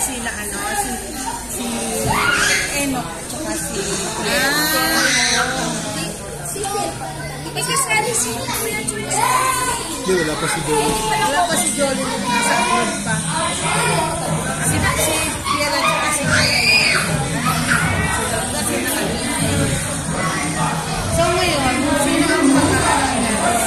sila, si Enoch, tsaka si kasali si Kuya Joyce. Hindi, wala pa si Jolly. Wala pa si Jolly nung nasa abroad pa. Si Pierre at saka si So ngayon, sino ang makakaalam natin?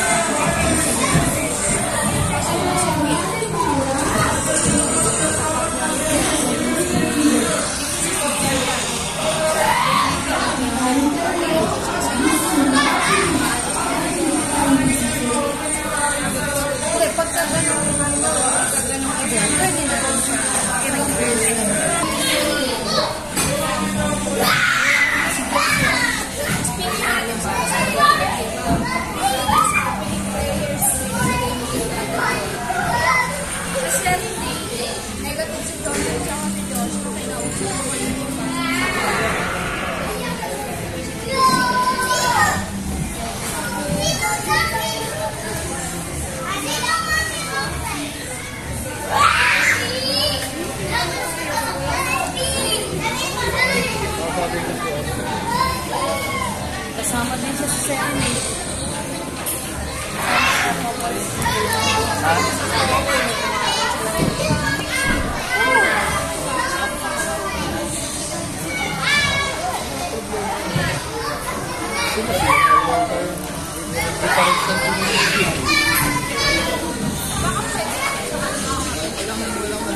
Kasama din siya sa serenade.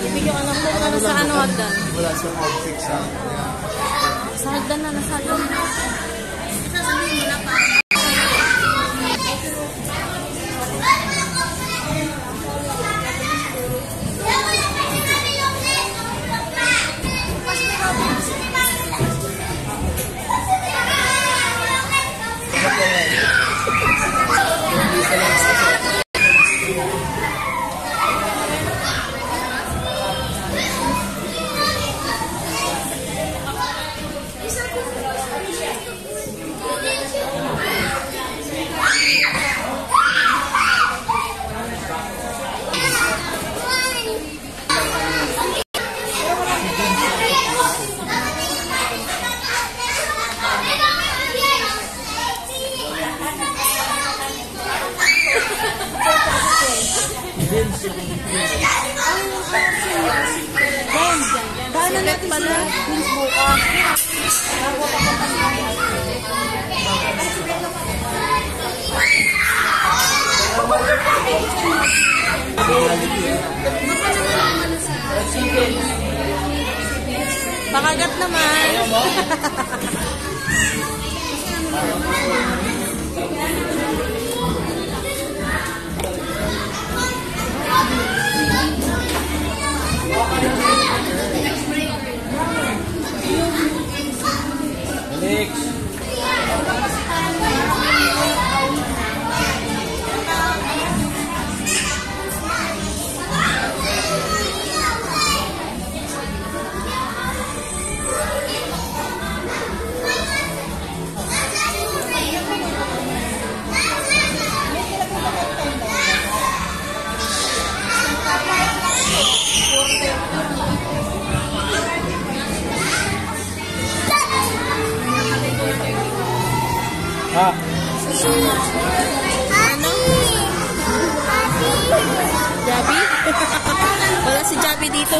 Ibigyan ka lang na sa ano hagdan? Wala sa object sa hagdan na, nasa hagdan na. Sasabihin mo na pa. Daanan natin pala. Bukas. Pakagat naman. Alex. Ah. Ano? Jabi? Wala si Jabi dito.